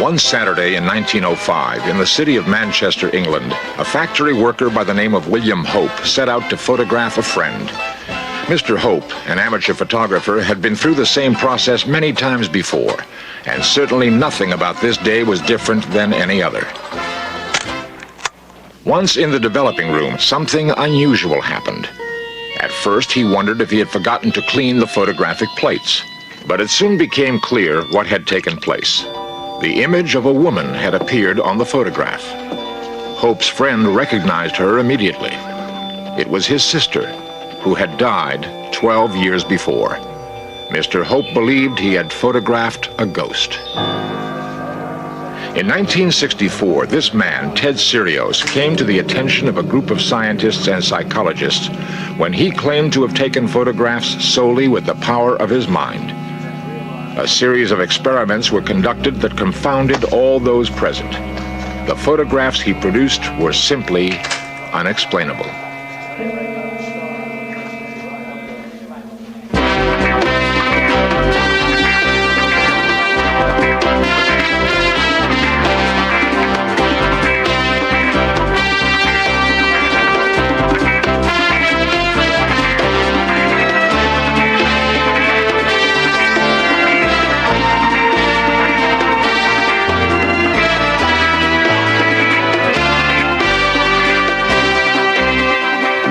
One Saturday in 1905, in the city of Manchester, England, a factory worker by the name of William Hope set out to photograph a friend. Mr. Hope, an amateur photographer, had been through the same process many times before, and certainly nothing about this day was different than any other. Once in the developing room, something unusual happened. At first, he wondered if he had forgotten to clean the photographic plates, but it soon became clear what had taken place. The image of a woman had appeared on the photograph. Hope's friend recognized her immediately. It was his sister, who had died 12 years before. Mr. Hope believed he had photographed a ghost. In 1964, this man, Ted Sirios, came to the attention of a group of scientists and psychologists when he claimed to have taken photographs solely with the power of his mind. A series of experiments were conducted that confounded all those present. The photographs he produced were simply unexplainable.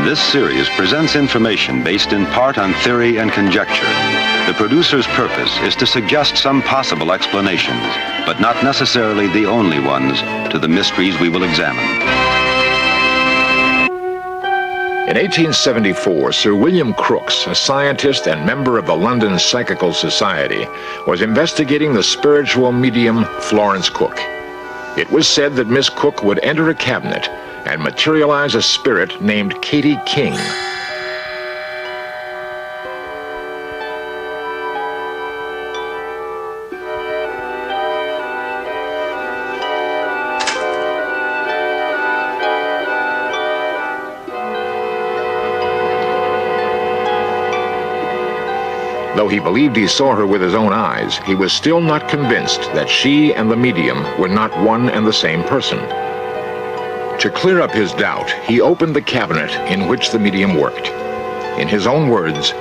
This series presents information based in part on theory and conjecture. The producer's purpose is to suggest some possible explanations, but not necessarily the only ones, to the mysteries we will examine. In 1874, Sir William Crookes, a scientist and member of the London Psychical Society, was investigating the spiritual medium Florence Cook. It was said that Miss Cook would enter a cabinet and materialize a spirit named Katie King. Though he believed he saw her with his own eyes, he was still not convinced that she and the medium were not one and the same person. To clear up his doubt, he opened the cabinet in which the medium worked. In his own words,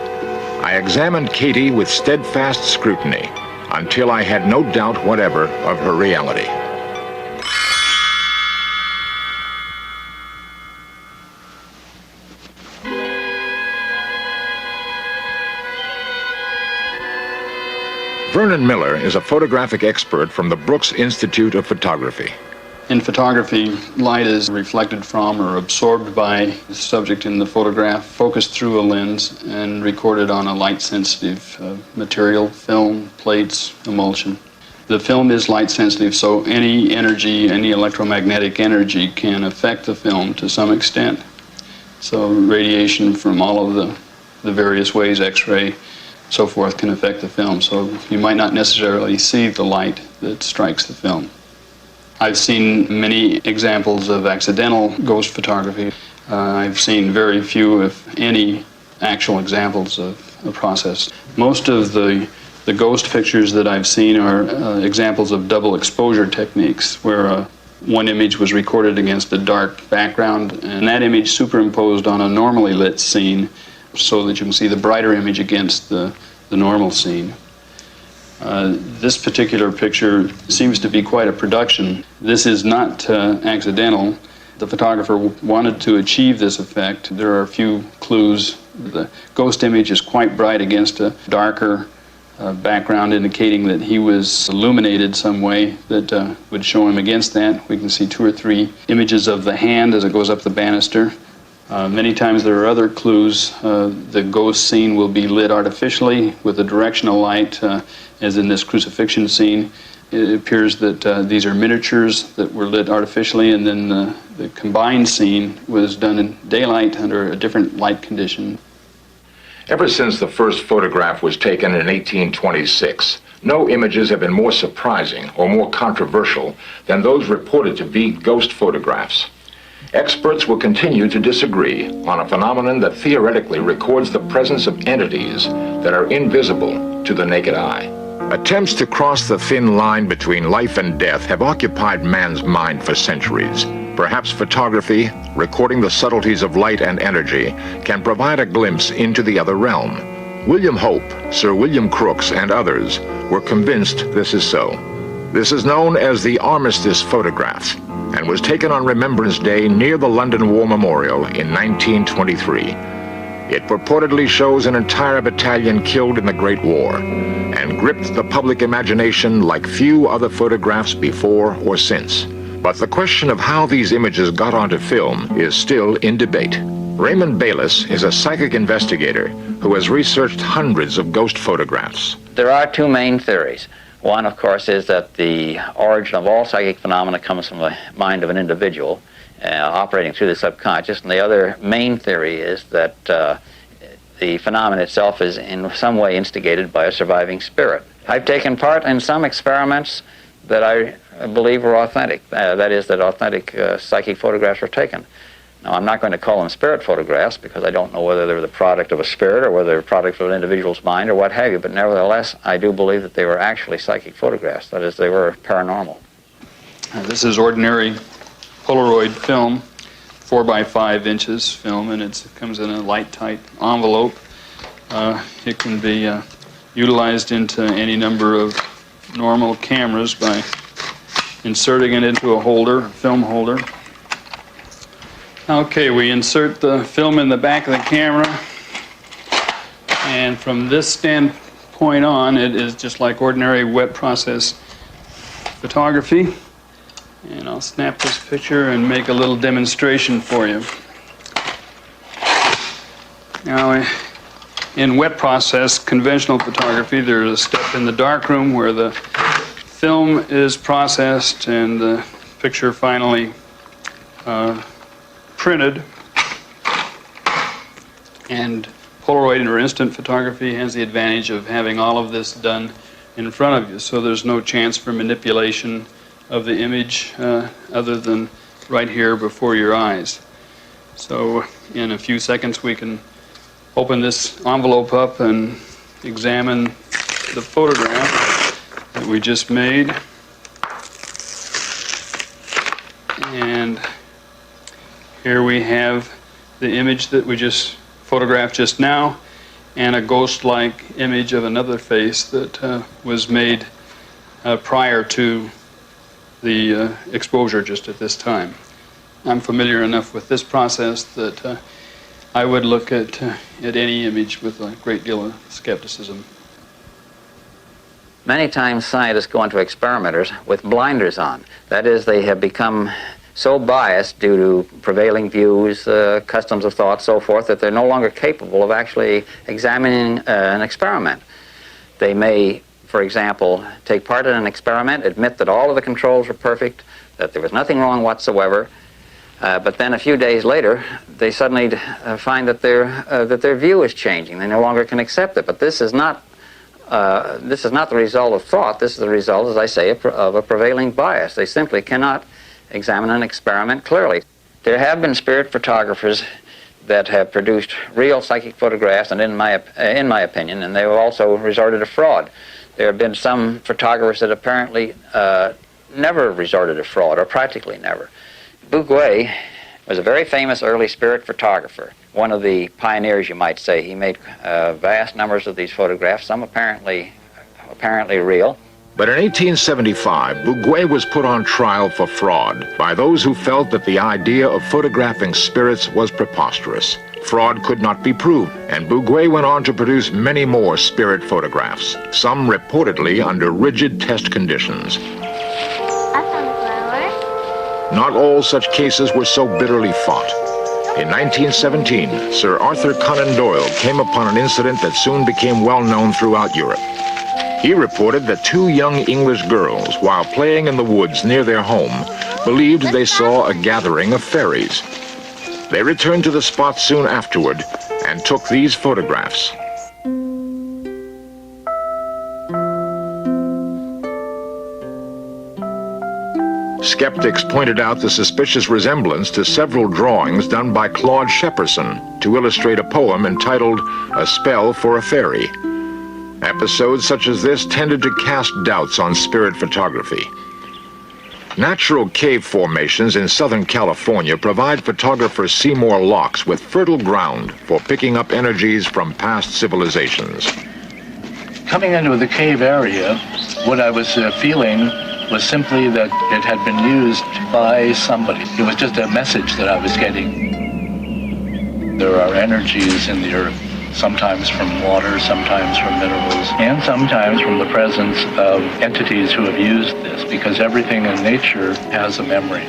"I examined Katie with steadfast scrutiny until I had no doubt whatever of her reality." Vernon Miller is a photographic expert from the Brooks Institute of Photography. In photography, light is reflected from or absorbed by the subject in the photograph, focused through a lens, and recorded on a light-sensitive material, film, plates, emulsion. The film is light-sensitive, so any energy, any electromagnetic energy can affect the film to some extent. So radiation from all of the various ways, X-ray, so forth, can affect the film. So you might not necessarily see the light that strikes the film. I've seen many examples of accidental ghost photography. I've seen very few, if any, actual examples of the process. Most of the ghost pictures that I've seen are examples of double exposure techniques, where one image was recorded against a dark background, and that image superimposed on a normally lit scene so that you can see the brighter image against the normal scene. This particular picture seems to be quite a production. This is not accidental. The photographer wanted to achieve this effect. There are a few clues. The ghost image is quite bright against a darker background, indicating that he was illuminated some way that would show him against that. We can see 2 or 3 images of the hand as it goes up the banister. Many times there are other clues. The ghost scene will be lit artificially with a directional light, as in this crucifixion scene. It appears that these are miniatures that were lit artificially, and then the combined scene was done in daylight under a different light condition. Ever since the first photograph was taken in 1826, no images have been more surprising or more controversial than those reported to be ghost photographs. Experts will continue to disagree on a phenomenon that theoretically records the presence of entities that are invisible to the naked eye. Attempts to cross the thin line between life and death have occupied man's mind for centuries. Perhaps photography, recording the subtleties of light and energy, can provide a glimpse into the other realm. William Hope, Sir William Crookes, and others were convinced this is so. This is known as the Armistice photograph and was taken on Remembrance Day near the London War Memorial in 1923. It purportedly shows an entire battalion killed in the Great War and gripped the public imagination like few other photographs before or since. But the question of how these images got onto film is still in debate. Raymond Bayless is a psychic investigator who has researched hundreds of ghost photographs. There are two main theories. One, of course, is that the origin of all psychic phenomena comes from the mind of an individual operating through the subconscious, and the other main theory is that the phenomenon itself is in some way instigated by a surviving spirit. I've taken part in some experiments that I believe were authentic, that is, that authentic psychic photographs were taken. Now, I'm not going to call them spirit photographs because I don't know whether they're the product of a spirit or whether they're a product of an individual's mind or what have you, but nevertheless, I do believe that they were actually psychic photographs, that is, they were paranormal. This is ordinary Polaroid film, 4 by 5 inches film, and it comes in a light-tight envelope. It can be utilized into any number of normal cameras by inserting it into a holder, a film holder. Okay, we insert the film in the back of the camera, and from this standpoint on, it is just like ordinary wet process photography. And I'll snap this picture and make a little demonstration for you. Now, in wet process conventional photography, there's a step in the darkroom where the film is processed and the picture finally printed. And Polaroid or instant photography has the advantage of having all of this done in front of you, so there's no chance for manipulation of the image other than right here before your eyes. So in a few seconds we can open this envelope up and examine the photograph that we just made. And here we have the image that we just photographed just now and a ghost-like image of another face that was made prior to the exposure just at this time. I'm familiar enough with this process that I would look at any image with a great deal of skepticism. Many times scientists go into experimenters with blinders on. That is, they have become so biased due to prevailing views, customs of thought, so forth, that they're no longer capable of actually examining an experiment. They may, for example, take part in an experiment, admit that all of the controls were perfect, that there was nothing wrong whatsoever, but then a few days later, they suddenly find that their view is changing. They no longer can accept it. But this is not the result of thought. This is the result, as I say, of a prevailing bias. They simply cannot examine an experiment clearly. There have been spirit photographers that have produced real psychic photographs, and in my opinion, and they have also resorted to fraud. There have been some photographers that apparently never resorted to fraud, or practically never. Bouguer was a very famous early spirit photographer, one of the pioneers, you might say. He made vast numbers of these photographs, some apparently real. But in 1875, Bouguer was put on trial for fraud by those who felt that the idea of photographing spirits was preposterous. Fraud could not be proved, and Bouguer went on to produce many more spirit photographs, some reportedly under rigid test conditions. A sunflower. Not all such cases were so bitterly fought. In 1917, Sir Arthur Conan Doyle came upon an incident that soon became well known throughout Europe. He reported that two young English girls, while playing in the woods near their home, believed they saw a gathering of fairies. They returned to the spot soon afterward and took these photographs. Skeptics pointed out the suspicious resemblance to several drawings done by Claude Shepperson to illustrate a poem entitled A Spell for a Fairy. Episodes such as this tended to cast doubts on spirit photography. Natural cave formations in Southern California provide photographer Seymour Locks with fertile ground for picking up energies from past civilizations. Coming into the cave area, what I was feeling was simply that it had been used by somebody. It was just a message that I was getting. There are energies in the earth, sometimes from water, sometimes from minerals, and sometimes from the presence of entities who have used this, because everything in nature has a memory.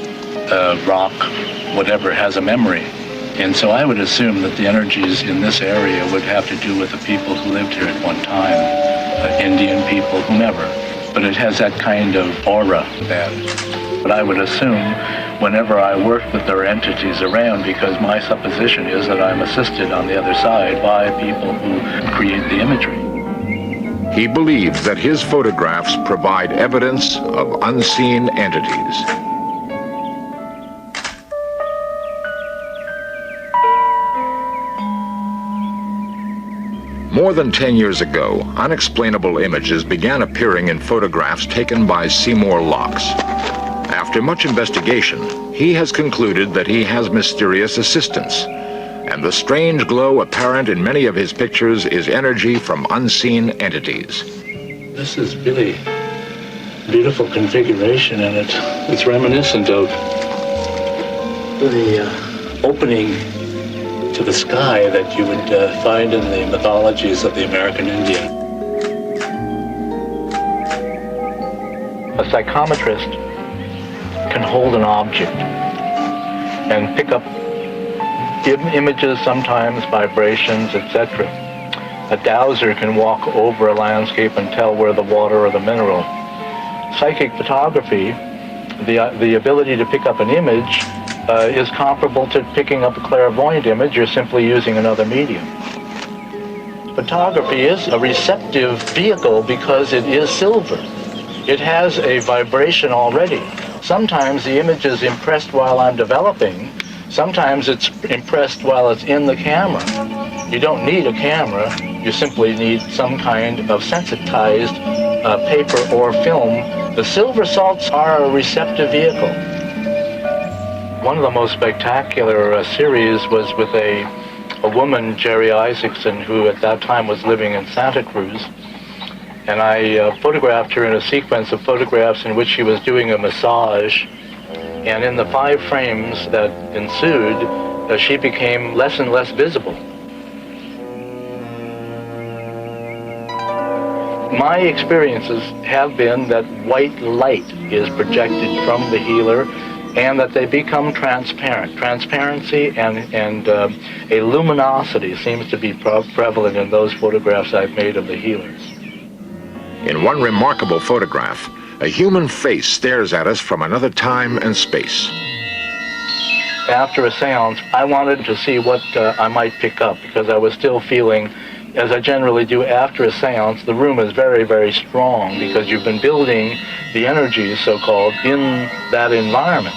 Rock, whatever, has a memory. And so I would assume that the energies in this area would have to do with the people who lived here at one time, Indian people, whomever. But it has that kind of aura about it. But I would assume whenever I work that there are entities around, because my supposition is that I'm assisted on the other side by people who create the imagery. He believes that his photographs provide evidence of unseen entities. More than 10 years ago, unexplainable images began appearing in photographs taken by Seymour Locks. After much investigation, he has concluded that he has mysterious assistants, and the strange glow apparent in many of his pictures is energy from unseen entities. This is really a beautiful configuration, and it's reminiscent of the opening to the sky that you would find in the mythologies of the American Indian. A psychometrist can hold an object and pick up images, sometimes vibrations, etc. A dowser can walk over a landscape and tell where the water or the mineral. Psychic photography, the ability to pick up an image, is comparable to picking up a clairvoyant image. You're simply using another medium. Photography is a receptive vehicle because it is silver. It has a vibration already. Sometimes the image is impressed while I'm developing. Sometimes it's impressed while it's in the camera. You don't need a camera. You simply need some kind of sensitized paper or film. The silver salts are a receptive vehicle. One of the most spectacular series was with a woman, Jerry Isaacson, who at that time was living in Santa Cruz. And I photographed her in a sequence of photographs in which she was doing a massage. And in the 5 frames that ensued, she became less and less visible. My experiences have been that white light is projected from the healer, and that they become transparent. Transparency and a luminosity seems to be prevalent in those photographs I've made of the healers. In one remarkable photograph, a human face stares at us from another time and space. After a seance, I wanted to see what I might pick up, because I was still feeling, as I generally do after a seance, the room is very, very strong because you've been building the energies, so-called, in that environment.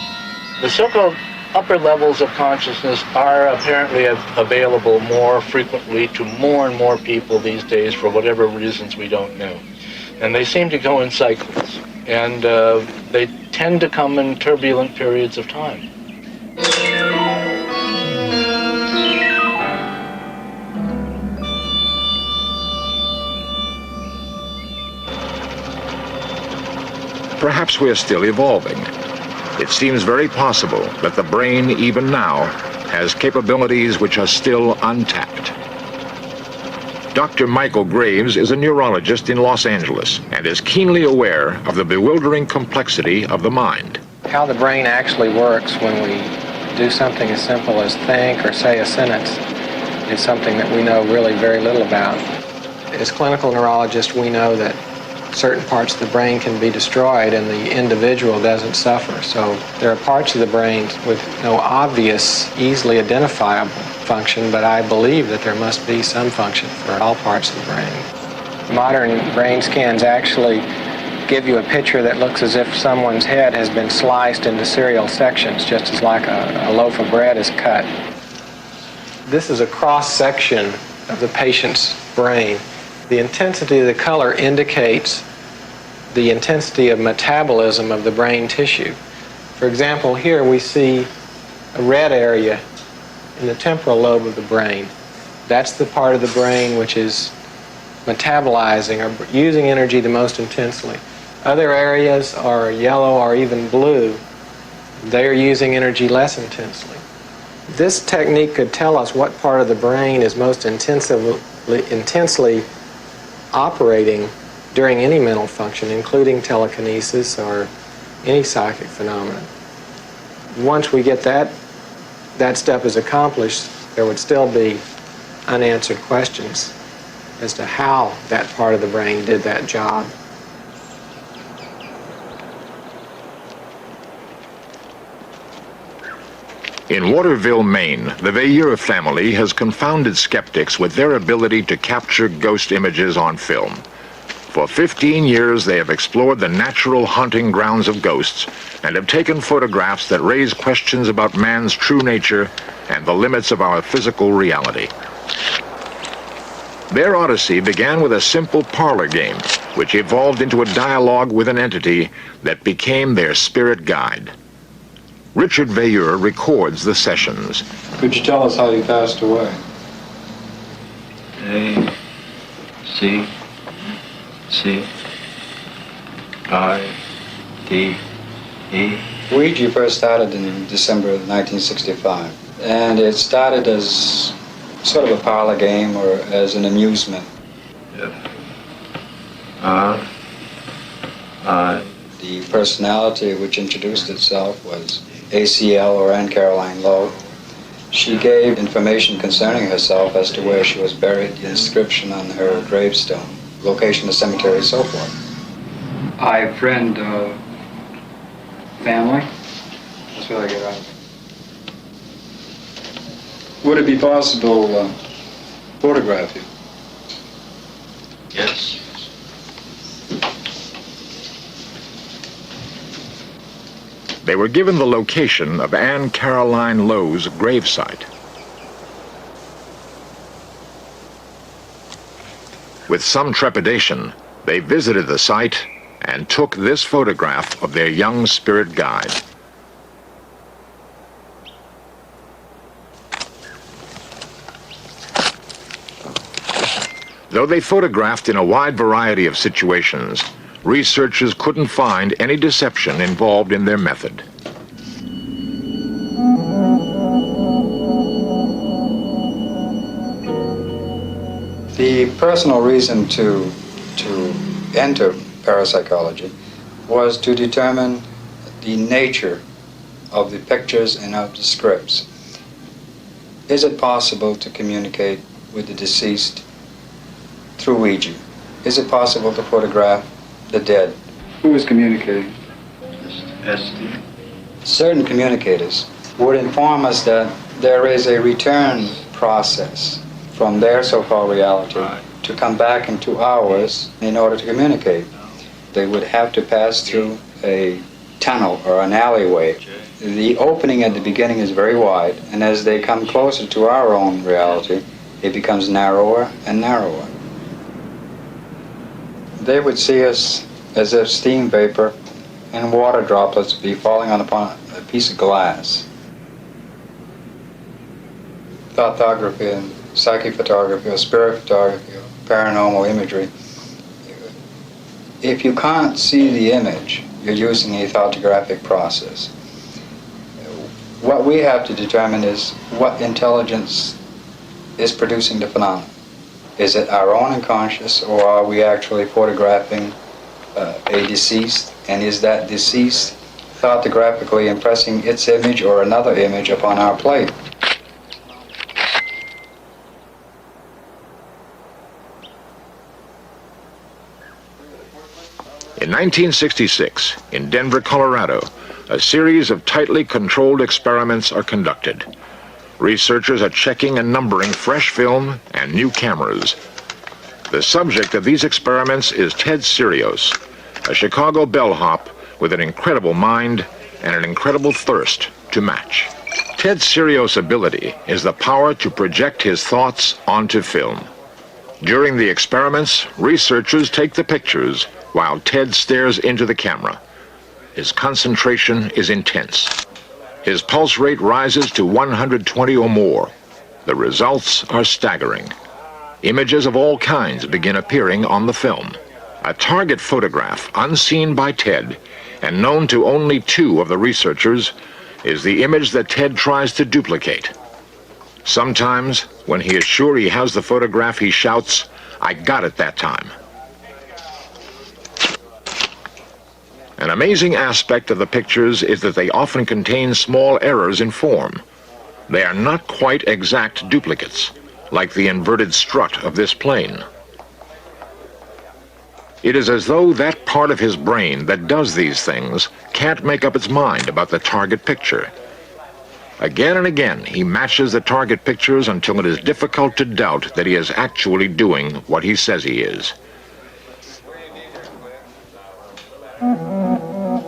The so-called upper levels of consciousness are apparently available more frequently to more and more people these days for whatever reasons we don't know. And they seem to go in cycles, and they tend to come in turbulent periods of time. Perhaps we are still evolving. It seems very possible that the brain, even now, has capabilities which are still untapped. Dr. Michael Graves is a neurologist in Los Angeles and is keenly aware of the bewildering complexity of the mind. How the brain actually works when we do something as simple as think or say a sentence is something that we know really very little about. As clinical neurologists, we know that certain parts of the brain can be destroyed and the individual doesn't suffer. So there are parts of the brain with no obvious, easily identifiable function, but I believe that there must be some function for all parts of the brain. Modern brain scans actually give you a picture that looks as if someone's head has been sliced into serial sections, just as like a loaf of bread is cut. This is a cross-section of the patient's brain. The intensity of the color indicates the intensity of metabolism of the brain tissue. For example, here we see a red area in the temporal lobe of the brain. That's the part of the brain which is metabolizing or using energy the most intensely. Other areas are yellow or even blue. They are using energy less intensely. This technique could tell us what part of the brain is most intensely operating during any mental function, including telekinesis or any psychic phenomenon. Once we get that step is accomplished, there would still be unanswered questions as to how that part of the brain did that job. In Waterville, Maine, the Veilleur family has confounded skeptics with their ability to capture ghost images on film. For 15 years, they have explored the natural hunting grounds of ghosts and have taken photographs that raise questions about man's true nature and the limits of our physical reality. Their odyssey began with a simple parlor game, which evolved into a dialogue with an entity that became their spirit guide. Richard Veilleur records the sessions. Could you tell us how you passed away? A-C-C-I-D-E. Ouija first started in December of 1965, and it started as sort of a parlor game or as an amusement. The personality which introduced itself was ACL, or Anne Caroline Lowe. She gave information concerning herself as to where she was buried, the inscription on her gravestone, location of the cemetery, and so forth. I friend family. That's what I get out of it. Would it be possible to photograph you? Yes. They were given the location of Anne Caroline Lowe's gravesite. With some trepidation, they visited the site and took this photograph of their young spirit guide. Though they photographed in a wide variety of situations, researchers couldn't find any deception involved in their method. The personal reason to enter parapsychology was to determine the nature of the pictures and of the scripts. Is it possible to communicate with the deceased through Ouija? Is it possible to photograph the dead? Who is communicating? SD. Certain communicators would inform us that there is a return process from their so-called reality to come back into ours in order to communicate. They would have to pass through a tunnel or an alleyway. The opening at the beginning is very wide, and as they come closer to our own reality, it becomes narrower and narrower. They would see us as if steam vapor and water droplets would be falling upon a piece of glass. Thoughtography and psychic photography or spirit photography or paranormal imagery. If you can't see the image, you're using a thoughtographic process. What we have to determine is what intelligence is producing the phenomenon. Is it our own unconscious, or are we actually photographing a deceased, and is that deceased thoughtgraphically impressing its image or another image upon our plate? In 1966, in Denver, Colorado, a series of tightly controlled experiments are conducted. Researchers are checking and numbering fresh film and new cameras. The subject of these experiments is Ted Sirios, a Chicago bellhop with an incredible mind and an incredible thirst to match. Ted Sirios' ability is the power to project his thoughts onto film. During the experiments, researchers take the pictures while Ted stares into the camera. His concentration is intense. His pulse rate rises to 120 or more. The results are staggering. Images of all kinds begin appearing on the film. A target photograph, unseen by Ted, and known to only 2 of the researchers, is the image that Ted tries to duplicate. Sometimes, when he is sure he has the photograph, he shouts, "I got it that time." An amazing aspect of the pictures is that they often contain small errors in form. They are not quite exact duplicates, like the inverted strut of this plane. It is as though that part of his brain that does these things can't make up its mind about the target picture. Again and again, he matches the target pictures until it is difficult to doubt that he is actually doing what he says he is.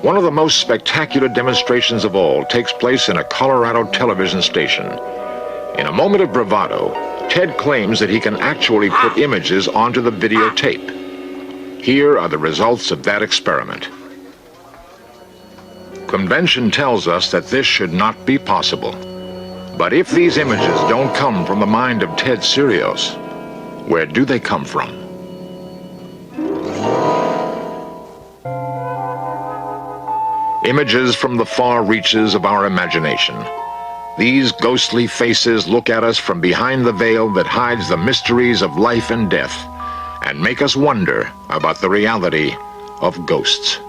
One of the most spectacular demonstrations of all takes place in a Colorado television station. In a moment of bravado, Ted claims that he can actually put images onto the videotape. Here are the results of that experiment. Convention tells us that this should not be possible. But if these images don't come from the mind of Ted Sirios, where do they come from? Images from the far reaches of our imagination. These ghostly faces look at us from behind the veil that hides the mysteries of life and death, and make us wonder about the reality of ghosts.